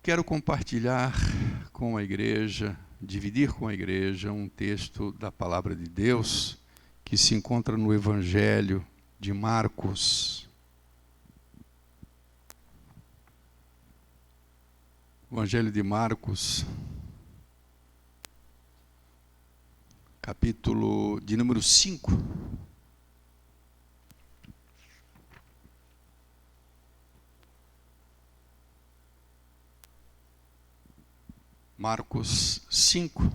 Quero compartilhar com a igreja, dividir com a igreja um texto da Palavra de Deus que se encontra no Evangelho de Marcos. Evangelho de Marcos, capítulo de número 5. Marcos 5,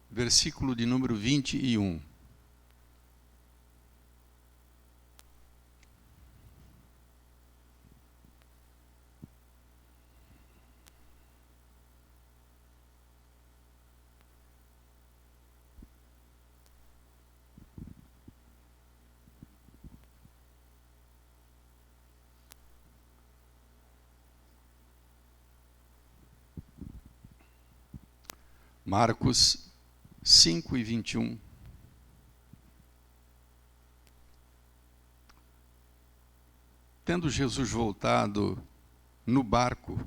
versículo de número 21. Marcos 5 e 21. Tendo Jesus voltado no barco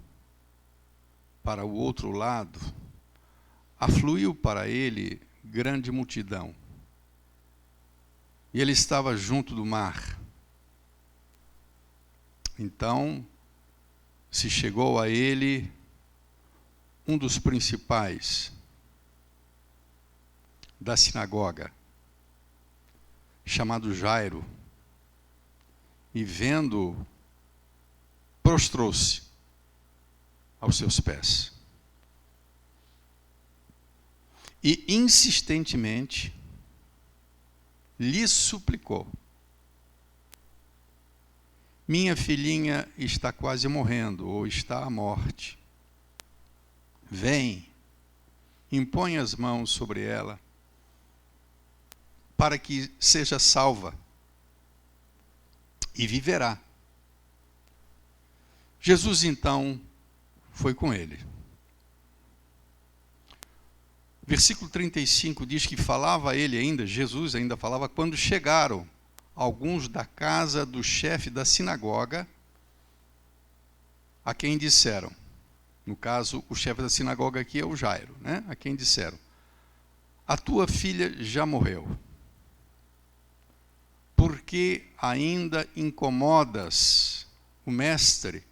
para o outro lado, afluiu para ele grande multidão. E ele estava junto do mar. Então se chegou a ele um dos principais da sinagoga, chamado Jairo, e vendo-o, prostrou-se aos seus pés. E insistentemente lhe suplicou: minha filhinha está quase morrendo, ou está à morte. Vem, impõe as mãos sobre ela, para que seja salva, e viverá. Jesus então foi com ele. Versículo 35 diz que falava ele ainda, Jesus ainda falava, quando chegaram alguns da casa do chefe da sinagoga, a quem disseram, no caso, o chefe da sinagoga aqui é o Jairo, né? A quem disseram: a tua filha já morreu. Por que ainda incomodas o mestre?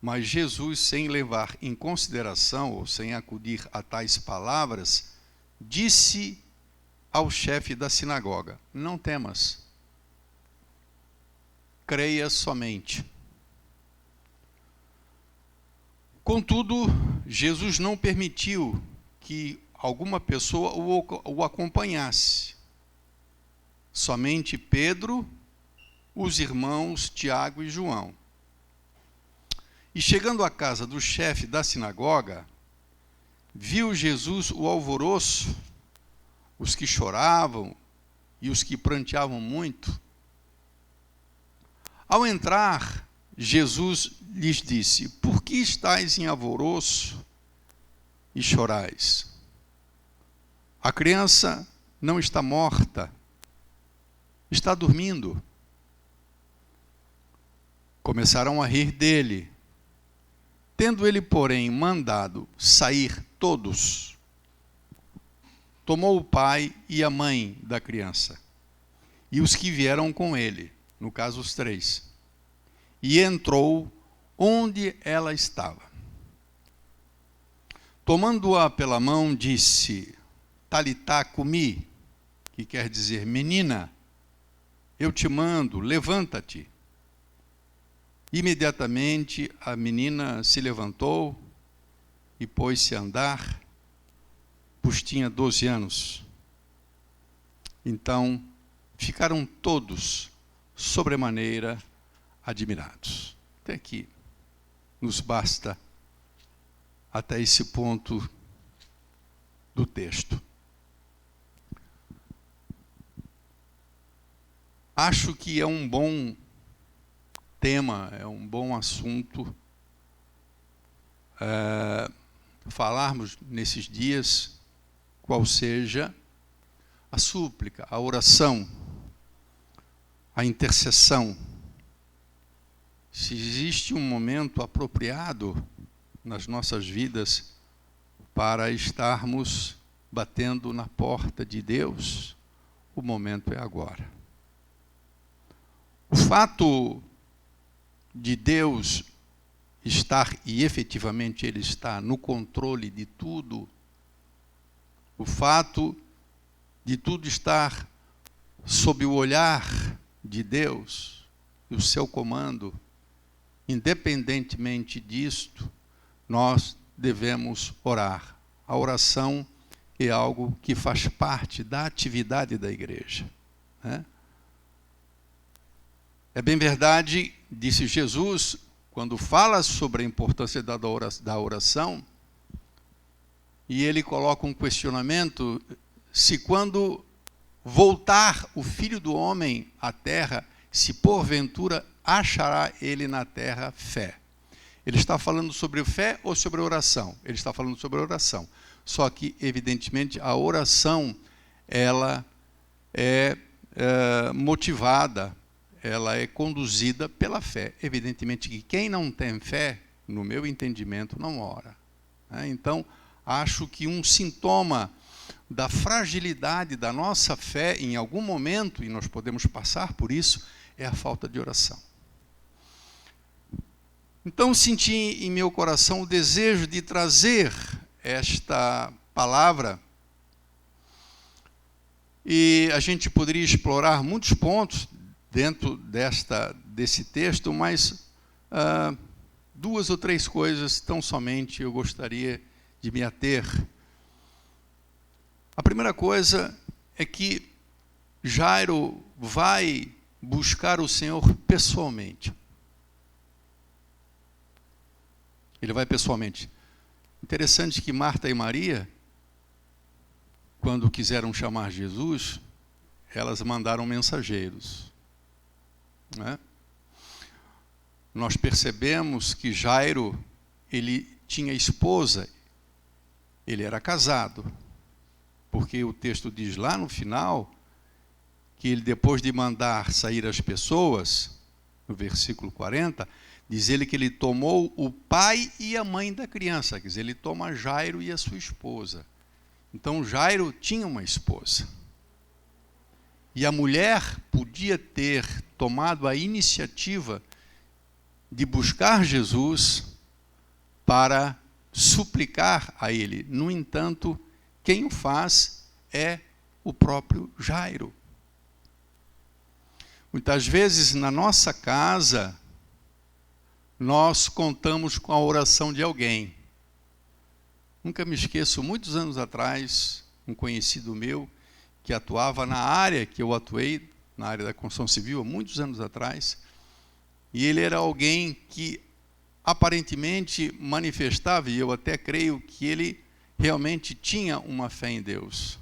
Mas Jesus, sem levar em consideração, ou sem acudir a tais palavras, disse ao chefe da sinagoga: não temas, creia somente. Contudo, Jesus não permitiu que alguma pessoa o acompanhasse. Somente Pedro, os irmãos Tiago e João. E chegando à casa do chefe da sinagoga, viu Jesus o alvoroço, os que choravam e os que pranteavam muito. Ao entrar, Jesus lhes disse: por que estáis em alvoroço e chorais? A criança não está morta, está dormindo. Começaram a rir dele. Tendo ele, porém, mandado sair todos, tomou o pai e a mãe da criança, e os que vieram com ele, no caso os 3, e entrou onde ela estava. Tomando-a pela mão, disse: Talitá cumi, que quer dizer, menina, eu te mando, levanta-te. Imediatamente a menina se levantou e pôs-se a andar, pois tinha 12 anos. Então ficaram todos sobremaneira admirados. Até aqui nos basta até esse ponto do texto. Acho que é um bom tema, é um bom assunto falarmos nesses dias, qual seja a súplica, a oração, a intercessão se existe um momento apropriado nas nossas vidas para estarmos batendo na porta de Deus, o momento é agora. O fato de Deus estar, e efetivamente Ele está, no controle de tudo, o fato de tudo estar sob o olhar de Deus e o seu comando, independentemente disto, nós devemos orar. A oração é algo que faz parte da atividade da igreja, né? É bem verdade, disse Jesus, quando fala sobre a importância da oração, e ele coloca um questionamento, se quando voltar o Filho do Homem à terra, se porventura achará ele na terra fé. Ele está falando sobre fé ou sobre oração? Ele está falando sobre oração. Só que, evidentemente, a oração, ela é motivada, ela é conduzida pela fé. Evidentemente que quem não tem fé, no meu entendimento, não ora. Então, acho que um sintoma da fragilidade da nossa fé, em algum momento, e nós podemos passar por isso, é a falta de oração. Então, senti em meu coração o desejo de trazer esta palavra, e a gente poderia explorar muitos pontos dentro desse texto, mas 2 ou 3 coisas, tão somente, eu gostaria de me ater. A primeira coisa é que Jairo vai buscar o Senhor pessoalmente. Ele vai pessoalmente. Interessante que Marta e Maria, quando quiseram chamar Jesus, elas mandaram mensageiros, né? Nós percebemos que Jairo, ele tinha esposa, ele era casado, porque o texto diz lá no final, que ele, depois de mandar sair as pessoas, no versículo 40, diz ele que ele tomou o pai e a mãe da criança, quer dizer, ele toma Jairo e a sua esposa. Então Jairo tinha uma esposa. E a mulher podia ter tomado a iniciativa de buscar Jesus para suplicar a ele. No entanto, quem o faz é o próprio Jairo. Muitas vezes na nossa casa, nós contamos com a oração de alguém. Nunca me esqueço, muitos anos atrás, um conhecido meu, que atuava na área que eu atuei, na área da construção civil, há muitos anos atrás, e ele era alguém que aparentemente manifestava, e eu até creio que ele realmente tinha uma fé em Deus.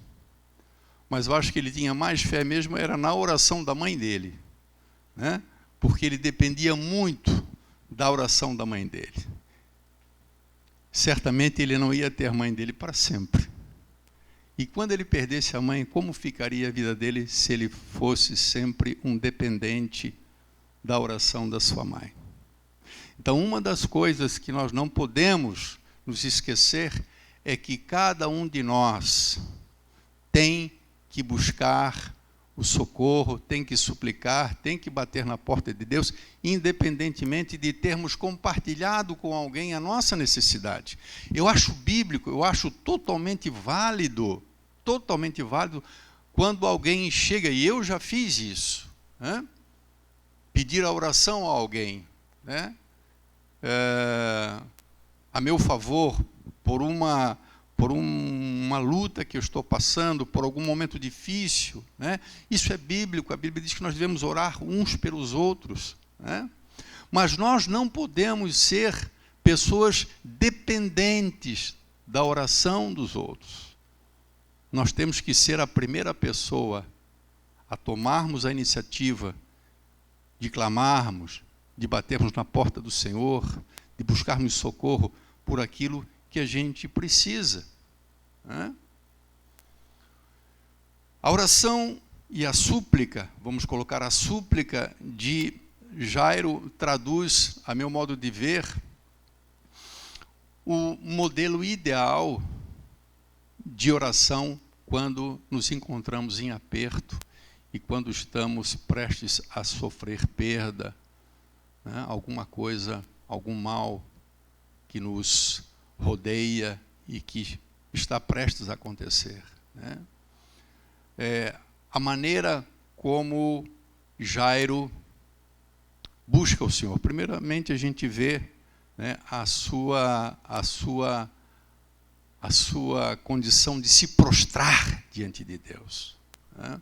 Mas eu acho que ele tinha mais fé mesmo, era na oração da mãe dele, né? Porque ele dependia muito da oração da mãe dele. Certamente ele não ia ter a mãe dele para sempre. E quando ele perdesse a mãe, como ficaria a vida dele se ele fosse sempre um dependente da oração da sua mãe? Então, uma das coisas que nós não podemos nos esquecer é que cada um de nós tem que buscar o socorro, tem que suplicar, tem que bater na porta de Deus, independentemente de termos compartilhado com alguém a nossa necessidade. Eu acho bíblico, eu acho totalmente válido, quando alguém chega, e eu já fiz isso, né? Pedir a oração a alguém, né? A meu favor, por uma luta que eu estou passando, por algum momento difícil, né? Isso é bíblico, a Bíblia diz que nós devemos orar uns pelos outros, né? Mas nós não podemos ser pessoas dependentes da oração dos outros. Nós temos que ser a primeira pessoa a tomarmos a iniciativa de clamarmos, de batermos na porta do Senhor, de buscarmos socorro por aquilo que a gente precisa, né? A oração e a súplica, vamos colocar a súplica de Jairo traduz, a meu modo de ver, o modelo ideal de oração quando nos encontramos em aperto e quando estamos prestes a sofrer perda, né? Alguma coisa, algum mal que nos rodeia e que está prestes a acontecer, né? A maneira como Jairo busca o Senhor. Primeiramente, a gente vê, né, a sua condição de se prostrar diante de Deus, né?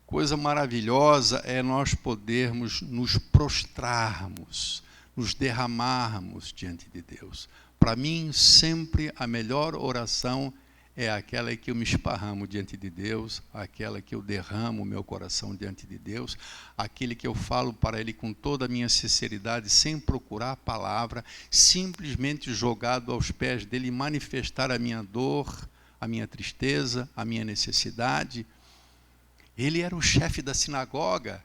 Coisa maravilhosa é nós podermos nos prostrarmos, nos derramarmos diante de Deus. Para mim, sempre a melhor oração é aquela que eu me esparramo diante de Deus, aquela que eu derramo o meu coração diante de Deus, aquele que eu falo para Ele com toda a minha sinceridade, sem procurar a palavra, simplesmente jogado aos pés dEle, manifestar a minha dor, a minha tristeza, a minha necessidade. Ele era o chefe da sinagoga.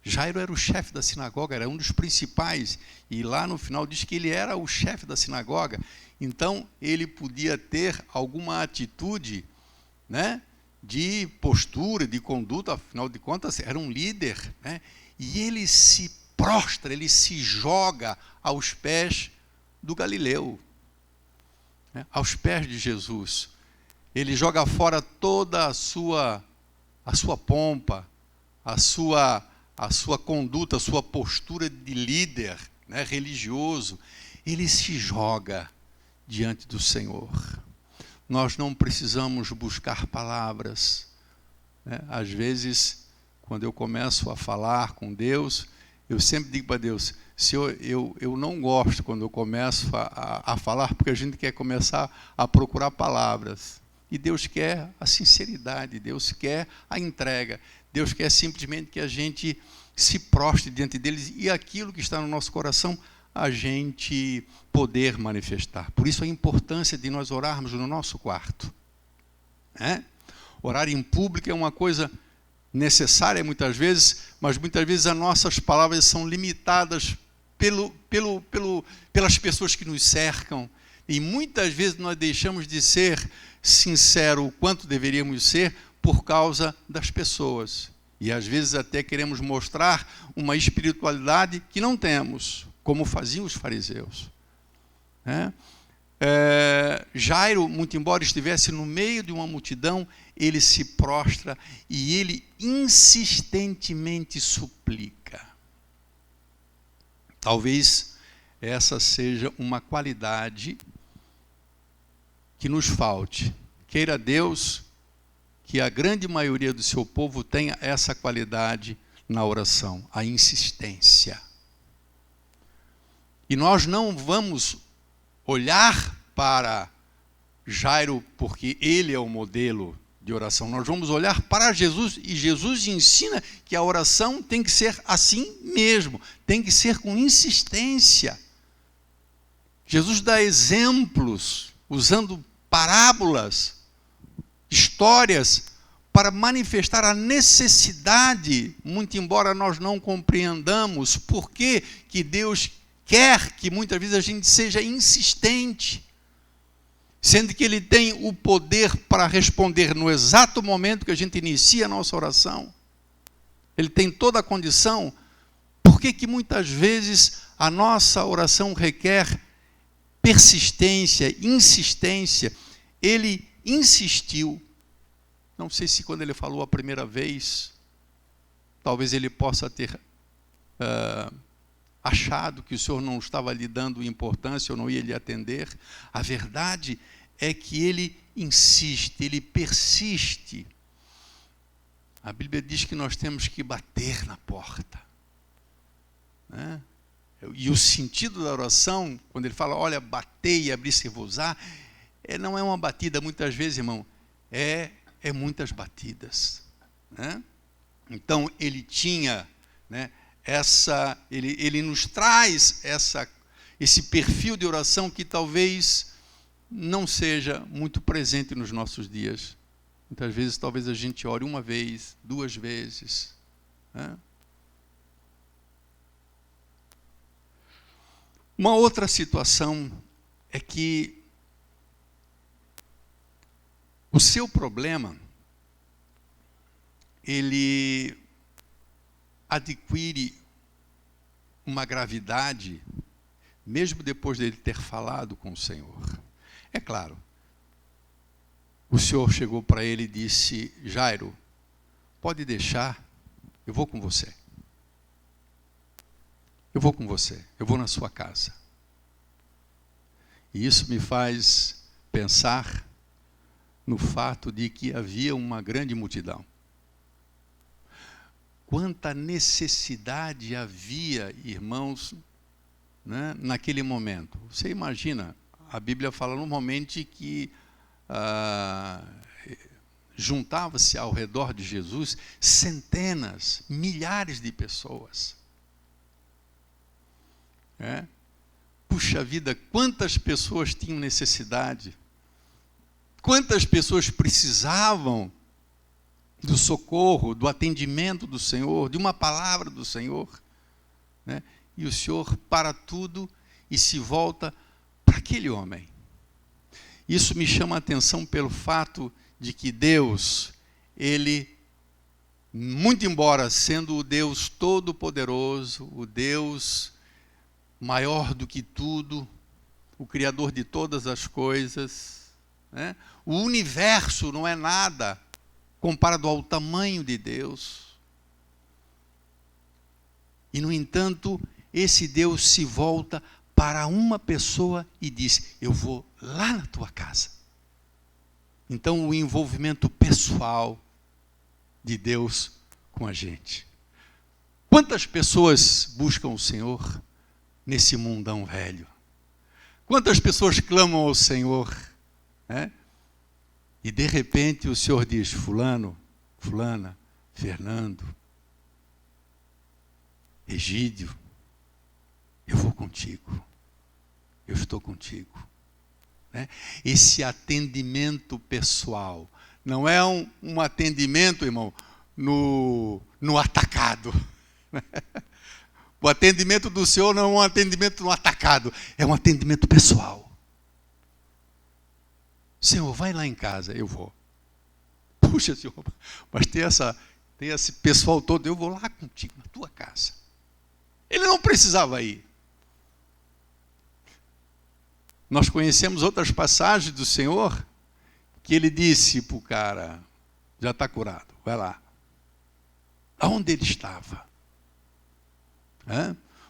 Jairo era o chefe da sinagoga, era um dos principais, e lá no final diz que ele era o chefe da sinagoga. Então, ele podia ter alguma atitude, né, de postura, de conduta, afinal de contas, era um líder, né, e ele se prostra, ele se joga aos pés do Galileu, né, aos pés de Jesus. Ele joga fora toda a sua pompa, a sua conduta, a sua postura de líder, né, religioso. Ele se joga diante do Senhor. Nós não precisamos buscar palavras, né? Às vezes, quando eu começo a falar com Deus, eu sempre digo para Deus, Senhor, eu não gosto quando eu começo a falar, porque a gente quer começar a procurar palavras. E Deus quer a sinceridade, Deus quer a entrega, Deus quer simplesmente que a gente se prostre diante deles e aquilo que está no nosso coração a gente poder manifestar. Por isso a importância de nós orarmos no nosso quarto, né? Orar em público é uma coisa necessária muitas vezes, mas muitas vezes as nossas palavras são limitadas pelas pessoas que nos cercam, e muitas vezes nós deixamos de ser sinceros o quanto deveríamos ser por causa das pessoas. E às vezes até queremos mostrar uma espiritualidade que não temos, como faziam os fariseus, né? Jairo, muito embora estivesse no meio de uma multidão, ele se prostra e ele insistentemente suplica. Talvez essa seja uma qualidade que nos falte. Queira Deus que a grande maioria do seu povo tenha essa qualidade na oração, a insistência. E nós não vamos olhar para Jairo porque ele é o modelo de oração. Nós vamos olhar para Jesus, e Jesus ensina que a oração tem que ser assim mesmo, tem que ser com insistência. Jesus dá exemplos, usando parábolas, histórias, para manifestar a necessidade, muito embora nós não compreendamos por que Deus quer que muitas vezes a gente seja insistente, sendo que Ele tem o poder para responder no exato momento que a gente inicia a nossa oração. Ele tem toda a condição. Por que muitas vezes a nossa oração requer persistência, insistência? Ele insistiu. Não sei se quando ele falou a primeira vez, talvez ele possa ter achado que o Senhor não estava lhe dando importância ou não ia lhe atender. A verdade é que ele insiste, ele persiste. A Bíblia diz que nós temos que bater na porta, né? E o sentido da oração, quando ele fala, olha, batei e abri-se-vos-á, não é uma batida, muitas vezes, irmão, é muitas batidas, né? Então, ele tinha, né, ele nos traz esse perfil de oração que talvez não seja muito presente nos nossos dias. Muitas vezes, talvez a gente ore uma vez, duas vezes, né? Uma outra situação é que o seu problema, ele adquire uma gravidade, mesmo depois dele ter falado com o Senhor. É claro, o Senhor chegou para ele e disse: Jairo, pode deixar, eu vou com você. Eu vou com você, eu vou na sua casa. E isso me faz pensar no fato de que havia uma grande multidão. Quanta necessidade havia, irmãos, né, naquele momento. Você imagina, a Bíblia fala normalmente que juntava-se ao redor de Jesus centenas, milhares de pessoas. Puxa vida, quantas pessoas tinham necessidade, quantas pessoas precisavam do socorro, do atendimento do Senhor, de uma palavra do Senhor, né? E o Senhor para tudo e se volta para aquele homem. Isso me chama a atenção pelo fato de que Deus, Ele, muito embora sendo o Deus Todo-Poderoso, o Deus maior do que tudo, o Criador de todas as coisas, né? O universo não é nada comparado ao tamanho de Deus. E, no entanto, esse Deus se volta para uma pessoa e diz: eu vou lá na tua casa. Então, o envolvimento pessoal de Deus com a gente. Quantas pessoas buscam o Senhor nesse mundão velho? Quantas pessoas clamam ao Senhor, né? E de repente o Senhor diz: fulano, fulana, Fernando, Egídio, eu vou contigo, eu estou contigo. Né? Esse atendimento pessoal não é um atendimento, irmão, no atacado. O atendimento do Senhor não é um atendimento no atacado, é um atendimento pessoal. Senhor, vai lá em casa, eu vou. Puxa, Senhor, mas tem esse pessoal todo, eu vou lá contigo, na tua casa. Ele não precisava ir. Nós conhecemos outras passagens do Senhor, que ele disse para o cara: já está curado, vai lá. Aonde ele estava?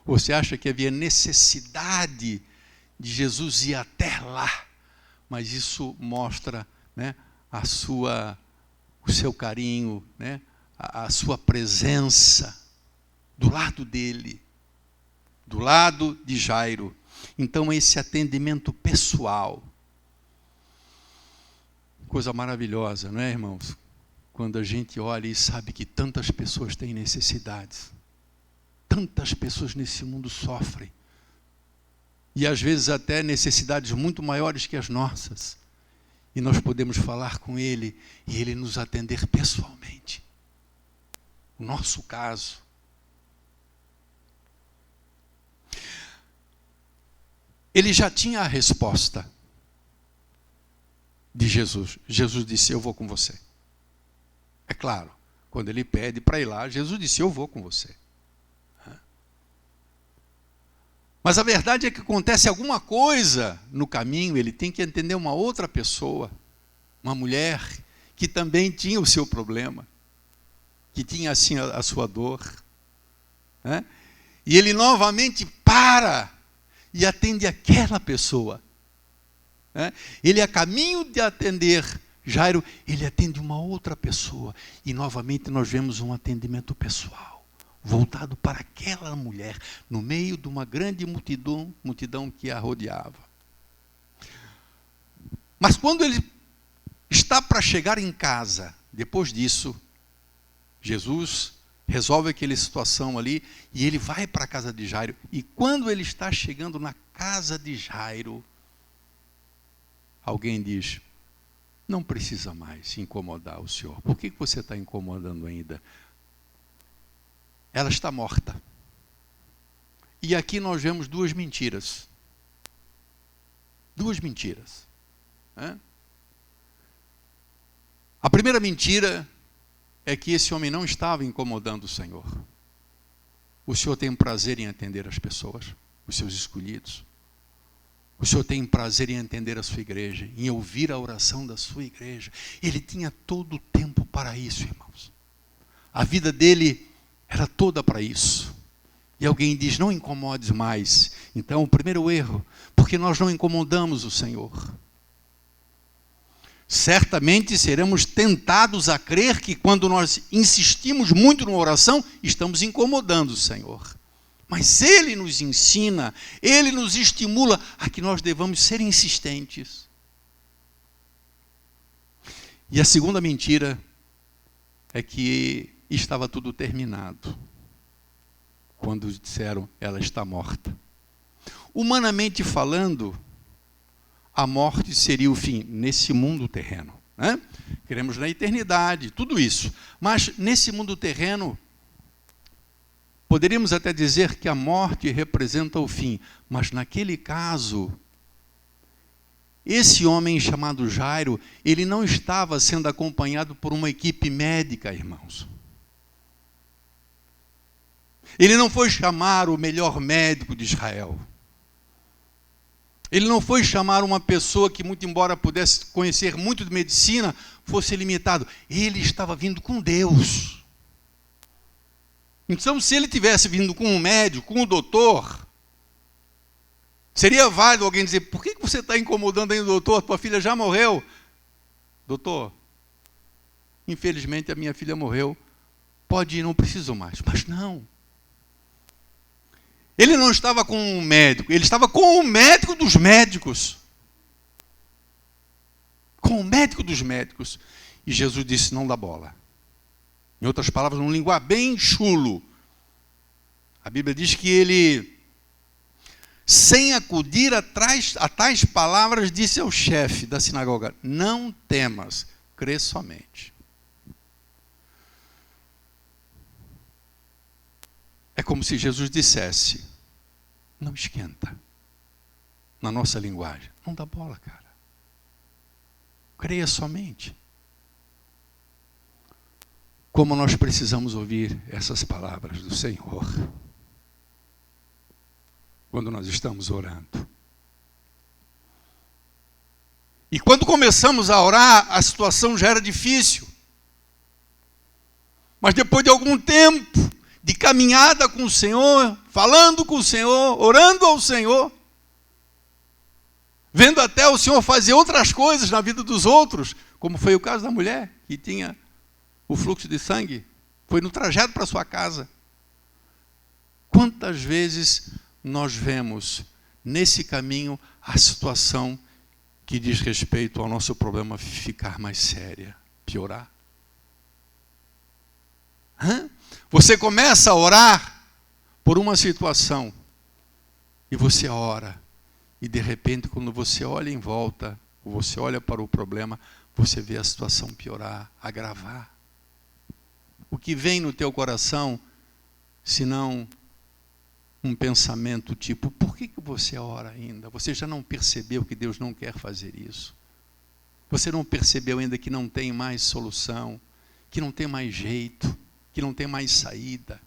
Você acha que havia necessidade de Jesus ir até lá? Mas isso mostra, né, o seu carinho, né, a sua presença do lado dele, do lado de Jairo. Então, esse atendimento pessoal, coisa maravilhosa, não é, irmãos? Quando a gente olha e sabe que tantas pessoas têm necessidades, tantas pessoas nesse mundo sofrem, e às vezes até necessidades muito maiores que as nossas, e nós podemos falar com Ele e Ele nos atender pessoalmente. O nosso caso. Ele já tinha a resposta de Jesus. Jesus disse: eu vou com você. É claro, quando ele pede para ir lá, Jesus disse: eu vou com você. Mas a verdade é que acontece alguma coisa no caminho, ele tem que entender uma outra pessoa, uma mulher que também tinha o seu problema, que tinha assim a sua dor. Né? E ele novamente para e atende aquela pessoa. Né? Ele, a caminho de atender Jairo, ele atende uma outra pessoa. E novamente nós vemos um atendimento pessoal, voltado para aquela mulher, no meio de uma grande multidão que a rodeava. Mas quando ele está para chegar em casa, depois disso, Jesus resolve aquela situação ali, e ele vai para a casa de Jairo. E quando ele está chegando na casa de Jairo, alguém diz: não precisa mais incomodar o senhor. Por que você está incomodando ainda? Ela está morta. E aqui nós vemos duas mentiras. Duas mentiras. A primeira mentira é que esse homem não estava incomodando o Senhor. O Senhor tem prazer em atender as pessoas, os seus escolhidos. O Senhor tem prazer em atender a sua igreja, em ouvir a oração da sua igreja. Ele tinha todo o tempo para isso, irmãos. A vida dele era toda para isso. E alguém diz, não incomodes mais. Então, o primeiro erro, porque nós não incomodamos o Senhor. Certamente seremos tentados a crer que quando nós insistimos muito na oração, estamos incomodando o Senhor. Mas Ele nos ensina, Ele nos estimula a que nós devamos ser insistentes. E a segunda mentira é que estava tudo terminado. Quando disseram, ela está morta. Humanamente falando, a morte seria o fim nesse mundo terreno. Queremos na eternidade, tudo isso. Mas nesse mundo terreno, poderíamos até dizer que a morte representa o fim. Mas naquele caso, esse homem chamado Jairo, ele não estava sendo acompanhado por uma equipe médica, irmãos. Ele não foi chamar o melhor médico de Israel. Ele não foi chamar uma pessoa que, muito embora pudesse conhecer muito de medicina, fosse limitado. Ele estava vindo com Deus. Então, se ele tivesse vindo com um médico, com um doutor, seria válido alguém dizer, por que você está incomodando ainda o doutor? Tua filha já morreu. Doutor, infelizmente a minha filha morreu. Pode ir, não preciso mais. Mas não. Ele não estava com um médico, ele estava com o médico dos médicos. Com o médico dos médicos. E Jesus disse, não dá bola. Em outras palavras, num linguar bem chulo. A Bíblia diz que ele, sem acudir a tais palavras, disse ao chefe da sinagoga, não temas, crê somente. É como se Jesus dissesse, não esquenta. Na nossa linguagem, não dá bola, cara. Creia somente. Como nós precisamos ouvir essas palavras do Senhor quando nós estamos orando. E quando começamos a orar, a situação já era difícil. Mas depois de algum tempo de caminhada com o Senhor, falando com o Senhor, orando ao Senhor, vendo até o Senhor fazer outras coisas na vida dos outros, como foi o caso da mulher que tinha o fluxo de sangue, foi no trajeto para sua casa. Quantas vezes nós vemos nesse caminho a situação que diz respeito ao nosso problema ficar mais séria, piorar? Você começa a orar por uma situação e você ora e de repente quando você olha em volta, ou você olha para o problema, você vê a situação piorar, agravar. O que vem no teu coração, senão um pensamento tipo, por que você ora ainda? Você já não percebeu que Deus não quer fazer isso? Você não percebeu ainda que não tem mais solução, que não tem mais jeito, que não tem mais saída?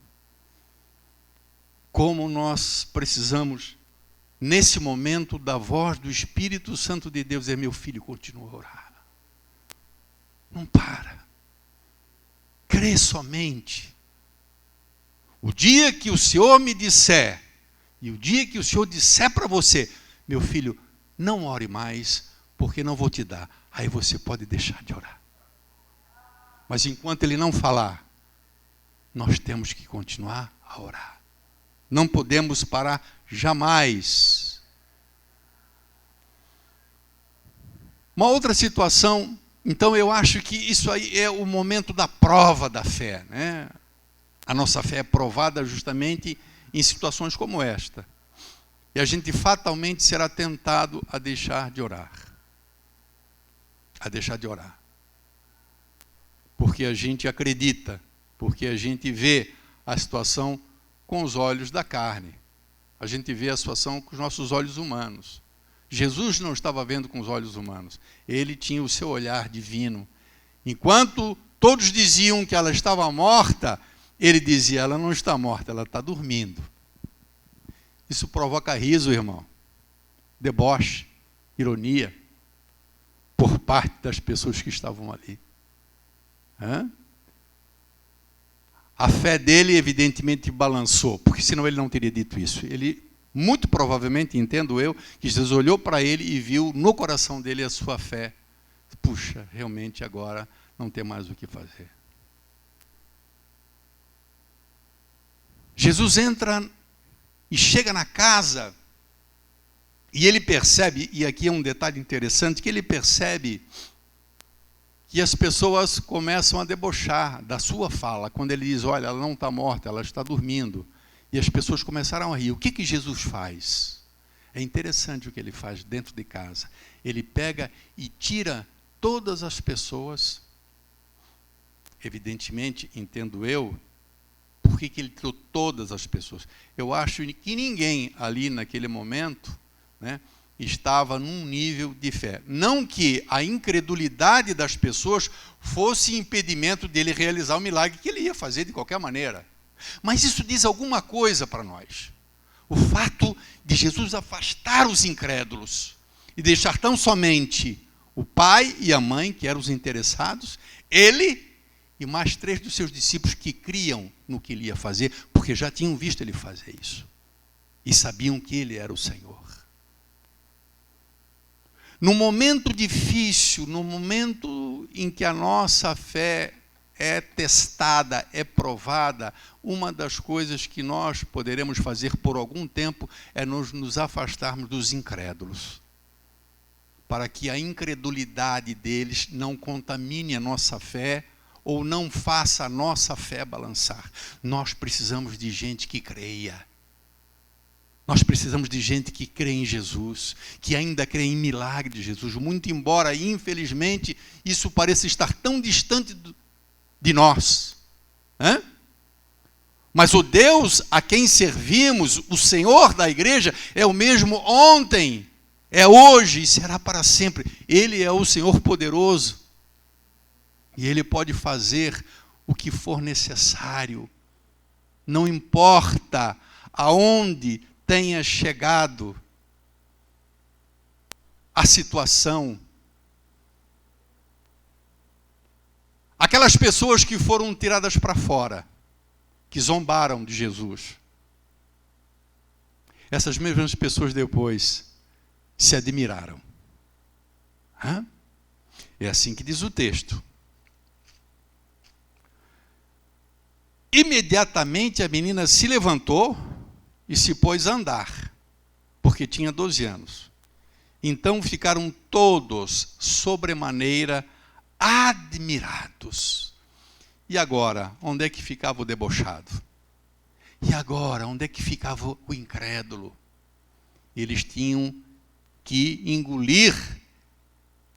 Como nós precisamos, nesse momento, da voz do Espírito Santo de Deus, meu filho, continua a orar. Não para. Crê somente. O dia que o Senhor me disser, e o dia que o Senhor disser para você, meu filho, não ore mais, porque não vou te dar. Aí você pode deixar de orar. Mas enquanto Ele não falar, nós temos que continuar a orar. Não podemos parar jamais. Uma outra situação, então eu acho que isso aí é o momento da prova da fé, né? A nossa fé é provada justamente em situações como esta. E a gente fatalmente será tentado a deixar de orar. A deixar de orar. Porque a gente acredita, porque a gente vê a situação com os olhos da carne. A gente vê a situação com os nossos olhos humanos. Jesus não estava vendo com os olhos humanos. Ele tinha o seu olhar divino. Enquanto todos diziam que ela estava morta, ele dizia, ela não está morta, ela está dormindo. Isso provoca riso, irmão. Deboche, ironia, por parte das pessoas que estavam ali. A fé dele, evidentemente, balançou, porque senão ele não teria dito isso. Ele, muito provavelmente, entendo eu, que Jesus olhou para ele e viu no coração dele a sua fé. Puxa, realmente agora não tem mais o que fazer. Jesus entra e chega na casa, e ele percebe, e aqui é um detalhe interessante, que ele percebe que as pessoas começam a debochar da sua fala, quando ele diz, olha, ela não está morta, ela está dormindo. E as pessoas começaram a rir. O que Jesus faz? É interessante o que ele faz dentro de casa. Ele pega e tira todas as pessoas, evidentemente, entendo eu, por que ele tirou todas as pessoas? Eu acho que ninguém ali naquele momento, estava num nível de fé. Não que a incredulidade das pessoas fosse impedimento dele realizar o milagre que ele ia fazer de qualquer maneira. Mas isso diz alguma coisa para nós. O fato de Jesus afastar os incrédulos e deixar tão somente o pai e a mãe, que eram os interessados, ele e mais 3 dos seus discípulos que criam no que ele ia fazer, porque já tinham visto ele fazer isso. E sabiam que ele era o Senhor. No momento difícil, no momento em que a nossa fé é testada, é provada, uma das coisas que nós poderemos fazer por algum tempo é nos afastarmos dos incrédulos, para que a incredulidade deles não contamine a nossa fé ou não faça a nossa fé balançar. Nós precisamos de gente que creia. Nós precisamos de gente que crê em Jesus, que ainda crê em milagre de Jesus, muito embora, infelizmente, isso pareça estar tão distante de nós. Mas o Deus a quem servimos, o Senhor da igreja, é o mesmo ontem, é hoje e será para sempre. Ele é o Senhor poderoso. E Ele pode fazer o que for necessário. Não importa aonde tenha chegado a situação. Aquelas pessoas que foram tiradas para fora, que zombaram de Jesus, essas mesmas pessoas depois se admiraram. É assim que diz o texto. Imediatamente a menina se levantou e se pôs a andar, porque tinha 12 anos. Então ficaram todos sobremaneira admirados. E agora, onde é que ficava o debochado? E agora, onde é que ficava o incrédulo? Eles tinham que engolir,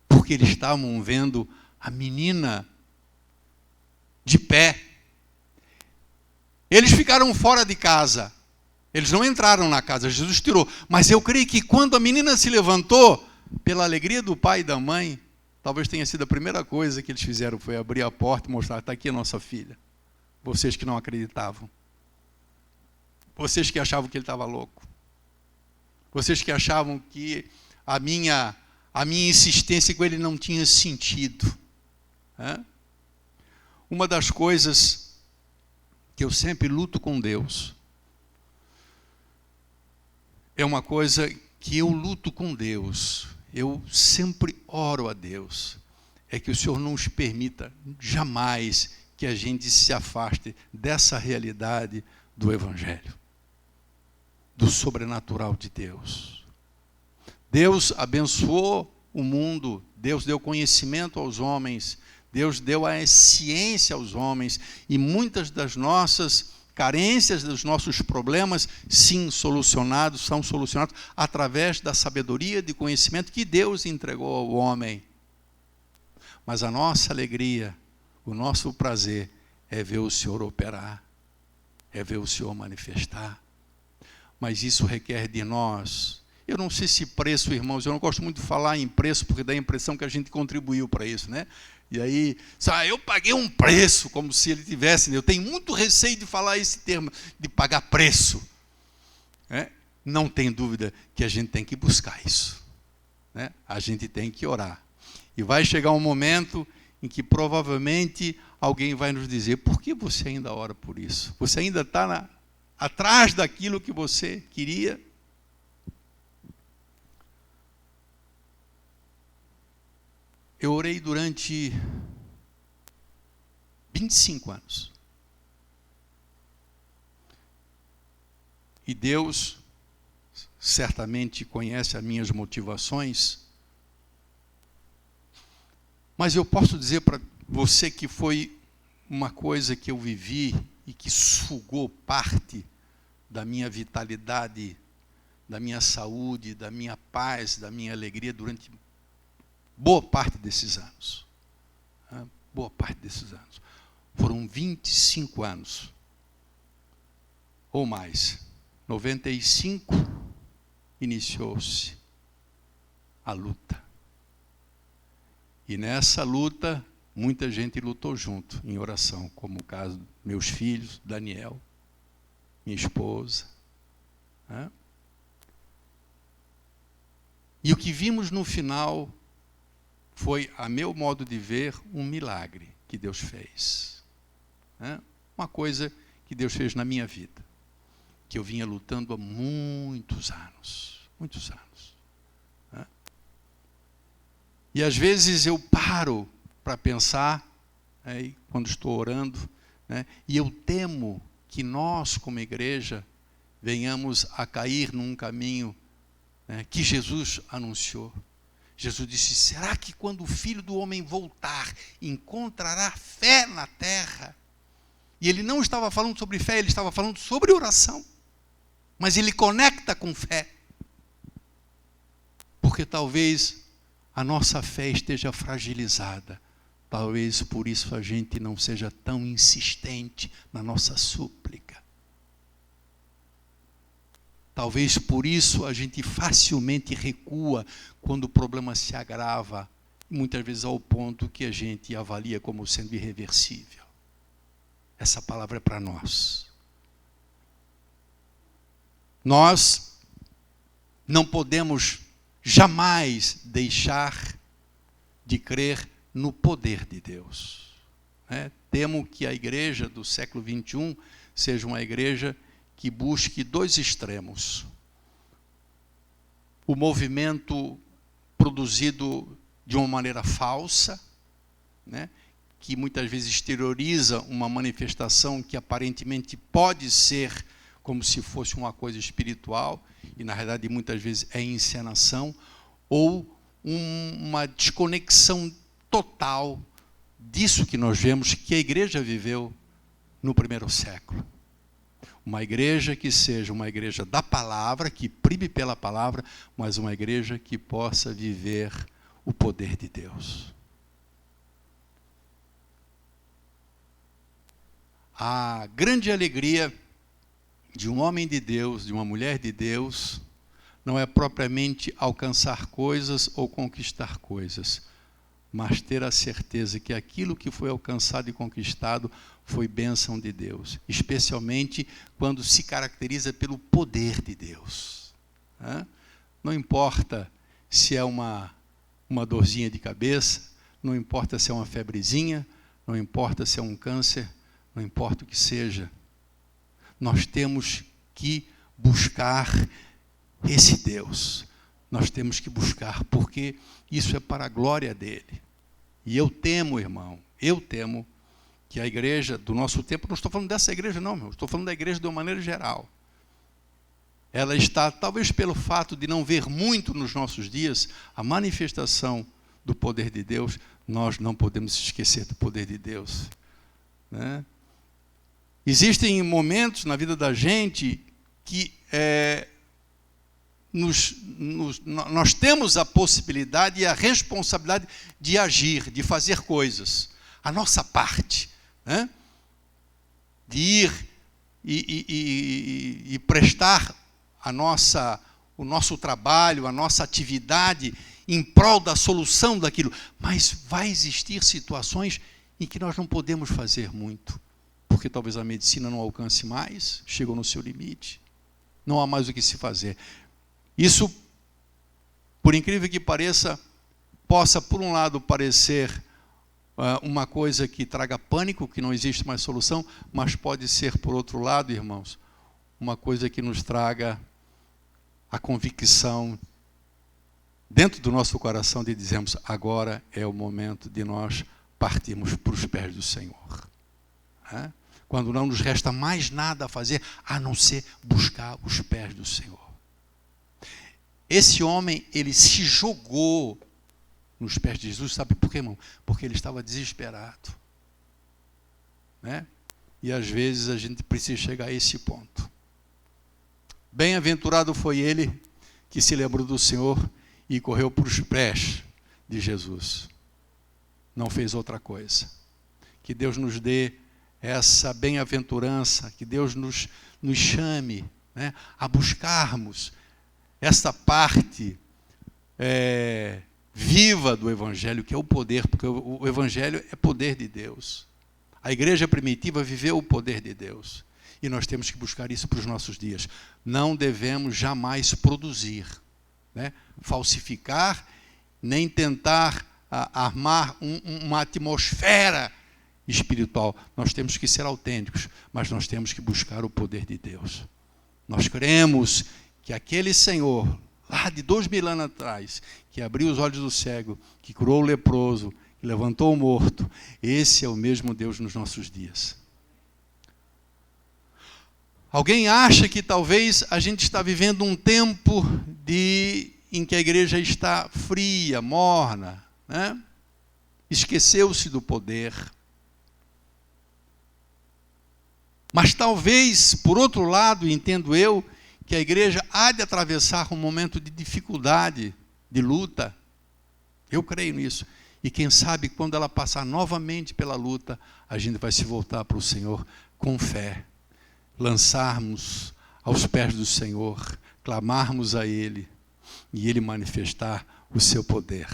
porque eles estavam vendo a menina de pé. Eles ficaram fora de casa. Eles não entraram na casa, Jesus tirou. Mas eu creio que quando a menina se levantou, pela alegria do pai e da mãe, talvez tenha sido a primeira coisa que eles fizeram, foi abrir a porta e mostrar, está aqui a nossa filha. Vocês que não acreditavam. Vocês que achavam que ele estava louco. Vocês que achavam que a minha insistência com ele não tinha sentido. Uma das coisas que eu sempre luto com Deus, é uma coisa que eu luto com Deus, eu sempre oro a Deus, é que o Senhor não nos permita jamais que a gente se afaste dessa realidade do Evangelho, do sobrenatural de Deus. Deus abençoou o mundo, Deus deu conhecimento aos homens, Deus deu a ciência aos homens, e muitas das nossas carências, dos nossos problemas, sim, são solucionados através da sabedoria e conhecimento que Deus entregou ao homem. Mas a nossa alegria, o nosso prazer é ver o Senhor operar, é ver o Senhor manifestar. mas isso requer de nós. Eu não sei se preço, irmãos, eu não gosto muito de falar em preço, porque dá a impressão que a gente contribuiu para isso, né? E aí, eu paguei um preço, como se ele tivesse, eu tenho muito receio de falar esse termo, de pagar preço. Não tem dúvida que a gente tem que buscar isso. A gente tem que orar. E vai chegar um momento em que provavelmente alguém vai nos dizer: por que você ainda ora por isso? Você ainda está atrás daquilo que você queria? Eu orei durante 25 anos. E Deus certamente conhece as minhas motivações, mas eu posso dizer para você que foi uma coisa que eu vivi e que sugou parte da minha vitalidade, da minha saúde, da minha paz, da minha alegria durante boa parte desses anos. Boa parte desses anos. Foram 25 anos. Ou mais. 95, iniciou-se a luta. E nessa luta, muita gente lutou junto, em oração, como o caso dos meus filhos, Daniel, minha esposa. E o que vimos no final foi, a meu modo de ver, um milagre que Deus fez. Uma coisa que Deus fez na minha vida, que eu vinha lutando há muitos anos. Muitos anos. E às vezes eu paro para pensar, quando estou orando, e eu temo que nós, como igreja, venhamos a cair num caminho que Jesus anunciou. Jesus disse: será que quando o Filho do Homem voltar, encontrará fé na terra? E ele não estava falando sobre fé, ele estava falando sobre oração. Mas ele conecta com fé. Porque talvez a nossa fé esteja fragilizada. Talvez por isso a gente não seja tão insistente na nossa súplica. Talvez por isso a gente facilmente recua quando o problema se agrava, muitas vezes ao ponto que a gente avalia como sendo irreversível. Essa palavra é para nós. Nós não podemos jamais deixar de crer no poder de Deus. Temo que a igreja do século XXI seja uma igreja que busque dois extremos. O movimento produzido de uma maneira falsa, que muitas vezes exterioriza uma manifestação que aparentemente pode ser como se fosse uma coisa espiritual, e na realidade muitas vezes é encenação, ou uma desconexão total disso que nós vemos que a igreja viveu no primeiro século. Uma igreja que seja uma igreja da palavra, que prime pela palavra, mas uma igreja que possa viver o poder de Deus. A grande alegria de um homem de Deus, de uma mulher de Deus, não é propriamente alcançar coisas ou conquistar coisas, mas ter a certeza que aquilo que foi alcançado e conquistado foi bênção de Deus, especialmente quando se caracteriza pelo poder de Deus. Não importa se é uma dorzinha de cabeça, não importa se é uma febrezinha, não importa se é um câncer, não importa o que seja, nós temos que buscar esse Deus. Nós temos que buscar, porque isso é para a glória dele. E eu temo, irmão, que a igreja do nosso tempo, não estou falando dessa igreja não, meu, estou falando da igreja de uma maneira geral. Ela está, talvez pelo fato de não ver muito nos nossos dias, a manifestação do poder de Deus, nós não podemos esquecer do poder de Deus. Existem momentos na vida da gente que nós temos a possibilidade e a responsabilidade de agir, de fazer coisas. A nossa parte, de ir e prestar o nosso trabalho, a nossa atividade em prol da solução daquilo. Mas vai existir situações em que nós não podemos fazer muito, porque talvez a medicina não alcance mais, chegou no seu limite, não há mais o que se fazer. Isso, por incrível que pareça, possa, por um lado, parecer uma coisa que traga pânico, que não existe mais solução, mas pode ser, por outro lado, irmãos, uma coisa que nos traga a convicção dentro do nosso coração de dizermos: agora é o momento de nós partirmos para os pés do Senhor. Quando não nos resta mais nada a fazer, a não ser buscar os pés do Senhor. Esse homem, ele se jogou nos pés de Jesus, sabe por quê, irmão? Porque ele estava desesperado. E às vezes a gente precisa chegar a esse ponto. Bem-aventurado foi ele que se lembrou do Senhor e correu para os pés de Jesus. Não fez outra coisa. Que Deus nos dê essa bem-aventurança, que Deus nos chame a buscarmos essa parte viva do Evangelho, que é o poder, porque o Evangelho é poder de Deus. A igreja primitiva viveu o poder de Deus. E nós temos que buscar isso para os nossos dias. Não devemos jamais produzir, falsificar, nem tentar armar uma atmosfera espiritual. Nós temos que ser autênticos, mas nós temos que buscar o poder de Deus. Nós cremos que aquele Senhor, lá de 2000 anos atrás, que abriu os olhos do cego, que curou o leproso, que levantou o morto, esse é o mesmo Deus nos nossos dias. Alguém acha que talvez a gente está vivendo um tempo em que a igreja está fria, morna, esqueceu-se do poder. Mas talvez, por outro lado, entendo eu, que a igreja há de atravessar um momento de dificuldade, de luta. Eu creio nisso. E quem sabe, quando ela passar novamente pela luta, a gente vai se voltar para o Senhor com fé. Lançarmos aos pés do Senhor, clamarmos a Ele, e Ele manifestar o seu poder,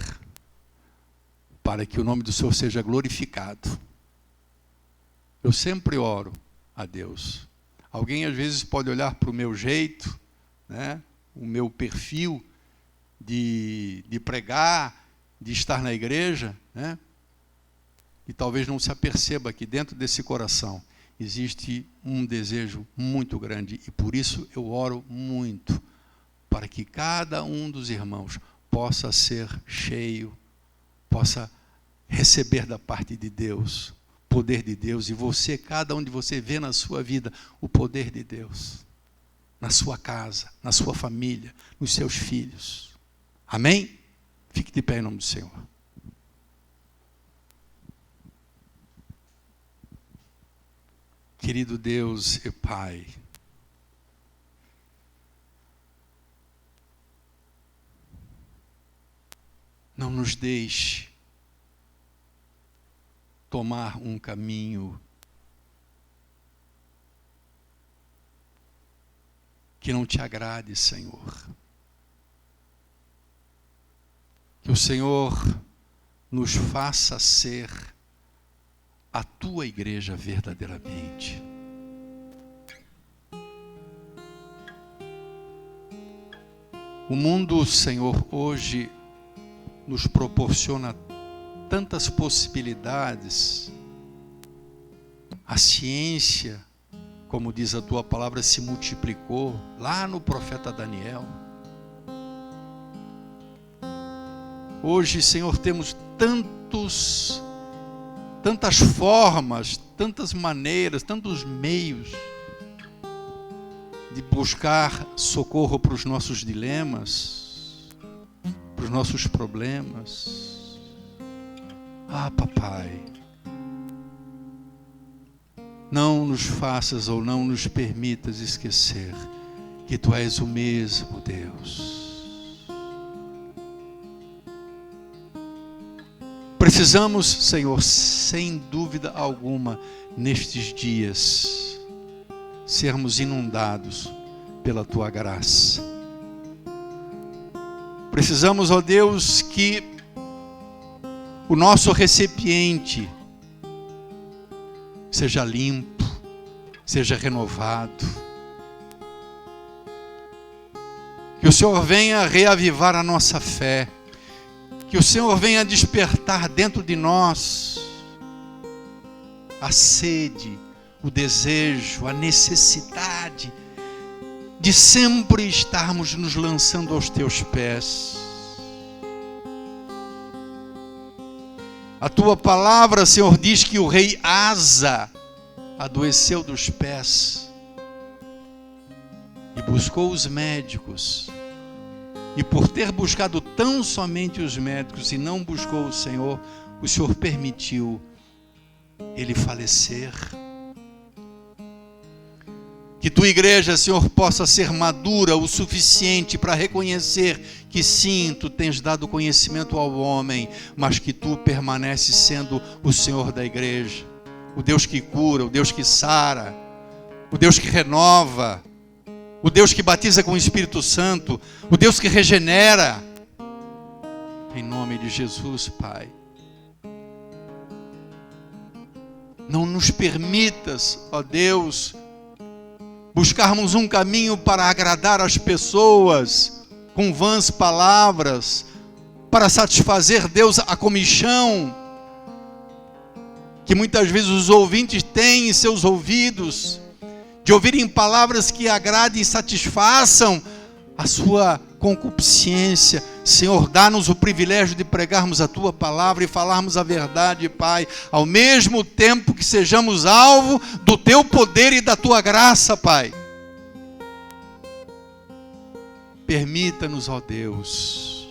para que o nome do Senhor seja glorificado. Eu sempre oro a Deus. Alguém às vezes pode olhar para o meu jeito, o meu perfil de pregar, de estar na igreja, e talvez não se aperceba que dentro desse coração existe um desejo muito grande, e por isso eu oro muito, para que cada um dos irmãos possa ser cheio, possa receber da parte de Deus, poder de Deus, e você, cada um de você vê na sua vida o poder de Deus, na sua casa, na sua família, nos seus filhos. Amém? Fique de pé em nome do Senhor. Querido Deus e Pai, não nos deixe tomar um caminho que não te agrade, Senhor. Que o Senhor nos faça ser a tua igreja verdadeiramente. O mundo, Senhor, hoje nos proporciona tantas possibilidades. A ciência, como diz a tua palavra, se multiplicou lá no profeta Daniel. Hoje, Senhor, temos tantas formas, tantas maneiras, tantos meios de buscar socorro para os nossos dilemas, para os nossos problemas. Ah, papai, não nos faças ou não nos permitas esquecer que tu és o mesmo Deus. Precisamos, Senhor, sem dúvida alguma, nestes dias, sermos inundados pela tua graça. Precisamos, ó Deus, que o nosso recipiente seja limpo, seja renovado. Que o Senhor venha reavivar a nossa fé. Que o Senhor venha despertar dentro de nós a sede, o desejo, a necessidade de sempre estarmos nos lançando aos teus pés. A tua palavra, Senhor, diz que o rei Asa adoeceu dos pés e buscou os médicos. E por ter buscado tão somente os médicos e não buscou o Senhor permitiu ele falecer. Que tua igreja, Senhor, possa ser madura o suficiente para reconhecer que sim, tu tens dado conhecimento ao homem, mas que tu permaneces sendo o Senhor da igreja, o Deus que cura, o Deus que sara, o Deus que renova, o Deus que batiza com o Espírito Santo, o Deus que regenera. Em nome de Jesus, Pai. Não nos permitas, ó Deus, buscarmos um caminho para agradar as pessoas com vãs palavras, para satisfazer, Deus, a comichão que muitas vezes os ouvintes têm em seus ouvidos, de ouvirem palavras que agradem e satisfaçam a sua concupiscência. Senhor, dá-nos o privilégio de pregarmos a tua palavra e falarmos a verdade, Pai, ao mesmo tempo que sejamos alvo do teu poder e da tua graça, Pai. Permita-nos, ó Deus,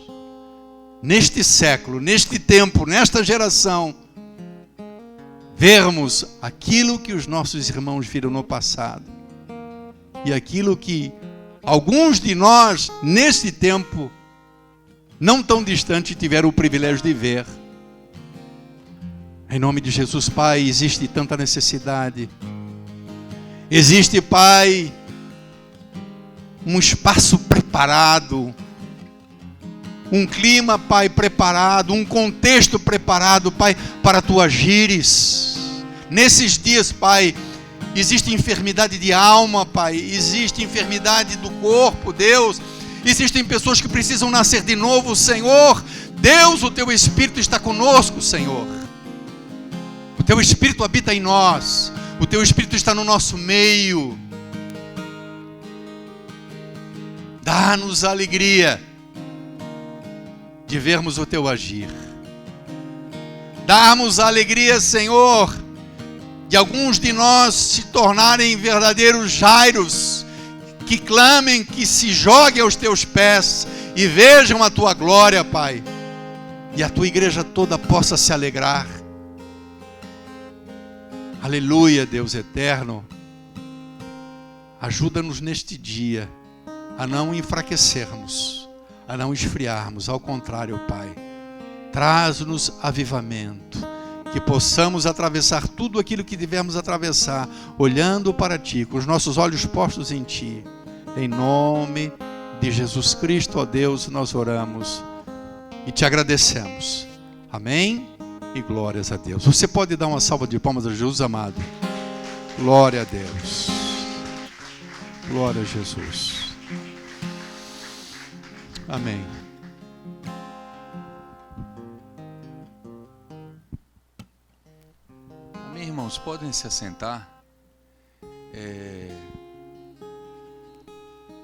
neste século, neste tempo, nesta geração, vermos aquilo que os nossos irmãos viram no passado e aquilo que alguns de nós, nesse tempo, não tão distante, tiveram o privilégio de ver. Em nome de Jesus, Pai, existe tanta necessidade. Existe, Pai, um espaço preparado, um clima, Pai, preparado, um contexto preparado, Pai, para tu agires. Nesses dias, Pai, existe enfermidade de alma, Pai, existe enfermidade do corpo, Deus. Existem pessoas que precisam nascer de novo, Senhor. Deus, o teu Espírito está conosco, Senhor. O teu Espírito habita em nós. O teu Espírito está no nosso meio. Dá-nos a alegria de vermos o teu agir. Dá-nos a alegria, Senhor, de alguns de nós se tornarem verdadeiros Jairos, que clamem, que se joguem aos teus pés e vejam a tua glória, Pai, e a tua igreja toda possa se alegrar. Aleluia, Deus eterno. Ajuda-nos neste dia a não enfraquecermos, a não esfriarmos, ao contrário, Pai, traz-nos avivamento, que possamos atravessar tudo aquilo que tivermos atravessar, olhando para Ti, com os nossos olhos postos em Ti. Em nome de Jesus Cristo, ó Deus, nós oramos e Te agradecemos. Amém? E glórias a Deus. Você pode dar uma salva de palmas a Jesus, amado? Glória a Deus. Glória a Jesus. Amém. Amém, irmãos, podem se assentar.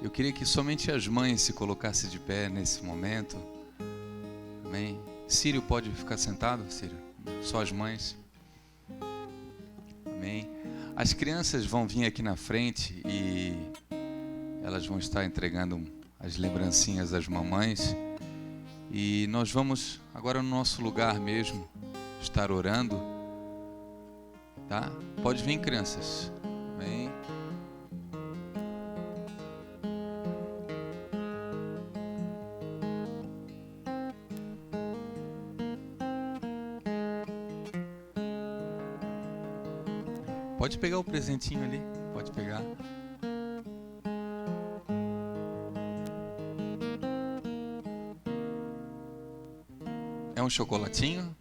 Eu queria que somente as mães se colocassem de pé nesse momento. Amém. Círio, pode ficar sentado, Círio? Só as mães. Amém. As crianças vão vir aqui na frente e elas vão estar entregando as lembrancinhas às mamães. E nós vamos agora no nosso lugar mesmo estar orando. Tá? Pode vir, crianças. Amém. Pode pegar o presentinho ali. Pode pegar. É um chocolatinho?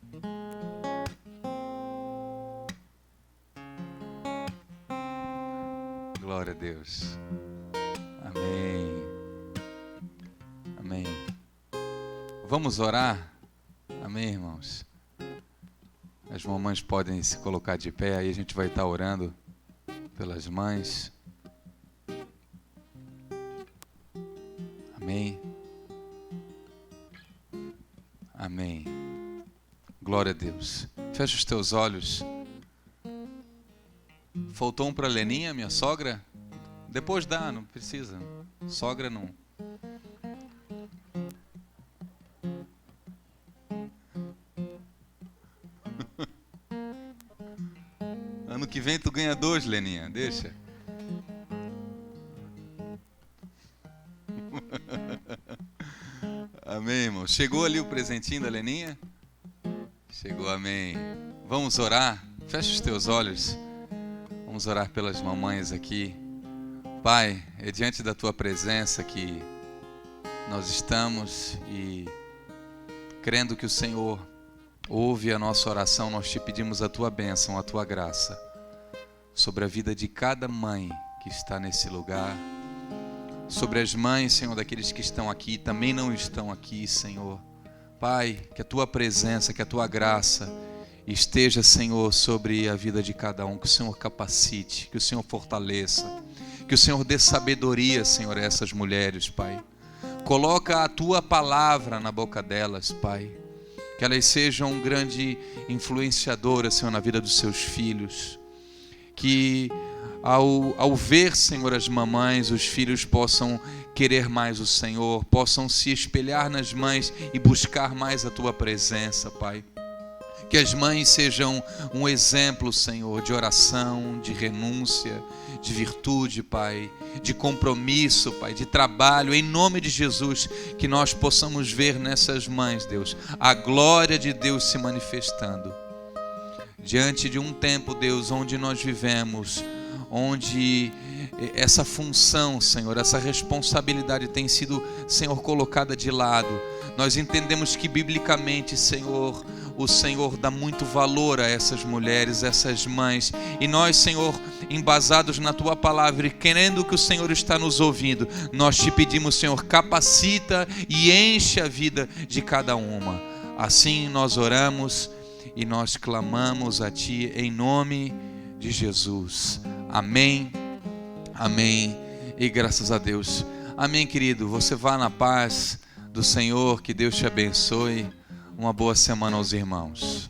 Glória a Deus. Amém. Amém. Vamos orar? Amém, irmãos? As mamães podem se colocar de pé, aí a gente vai estar orando pelas mães. Amém. Amém. Glória a Deus. Fecha os teus olhos. Faltou um para a Leninha, minha sogra? Depois dá, não precisa. Sogra não. Ano que vem tu ganha 2, Leninha. Deixa. Amém, irmão. Chegou ali o presentinho da Leninha? Chegou, amém. Vamos orar? Fecha os teus olhos. Vamos orar pelas mamães aqui. Pai, é diante da Tua presença que nós estamos e crendo que o Senhor ouve a nossa oração, nós te pedimos a Tua bênção, a Tua graça sobre a vida de cada mãe que está nesse lugar, sobre as mães, Senhor, daqueles que estão aqui e também não estão aqui, Senhor. Pai, que a Tua presença, que a Tua graça esteja, Senhor, sobre a vida de cada um, que o Senhor capacite, que o Senhor fortaleça, que o Senhor dê sabedoria, Senhor, a essas mulheres, Pai. Coloca a Tua palavra na boca delas, Pai, que elas sejam grande influenciadoras, Senhor, na vida dos seus filhos, que ao ver, Senhor, as mamães, os filhos possam querer mais o Senhor, possam se espelhar nas mães e buscar mais a Tua presença, Pai. Que as mães sejam um exemplo, Senhor, de oração, de renúncia, de virtude, Pai, de compromisso, Pai, de trabalho, em nome de Jesus, que nós possamos ver nessas mães, Deus, a glória de Deus se manifestando. Diante de um tempo, Deus, onde nós vivemos, onde essa função, Senhor, essa responsabilidade tem sido, Senhor, colocada de lado. Nós entendemos que biblicamente, Senhor, o Senhor dá muito valor a essas mulheres, essas mães. E nós, Senhor, embasados na Tua palavra e querendo que o Senhor está nos ouvindo, nós te pedimos, Senhor, capacita e enche a vida de cada uma. Assim nós oramos e nós clamamos a Ti em nome de Jesus. Amém, amém e graças a Deus. Amém, querido. Você vá na paz do Senhor, que Deus te abençoe. Uma boa semana aos irmãos.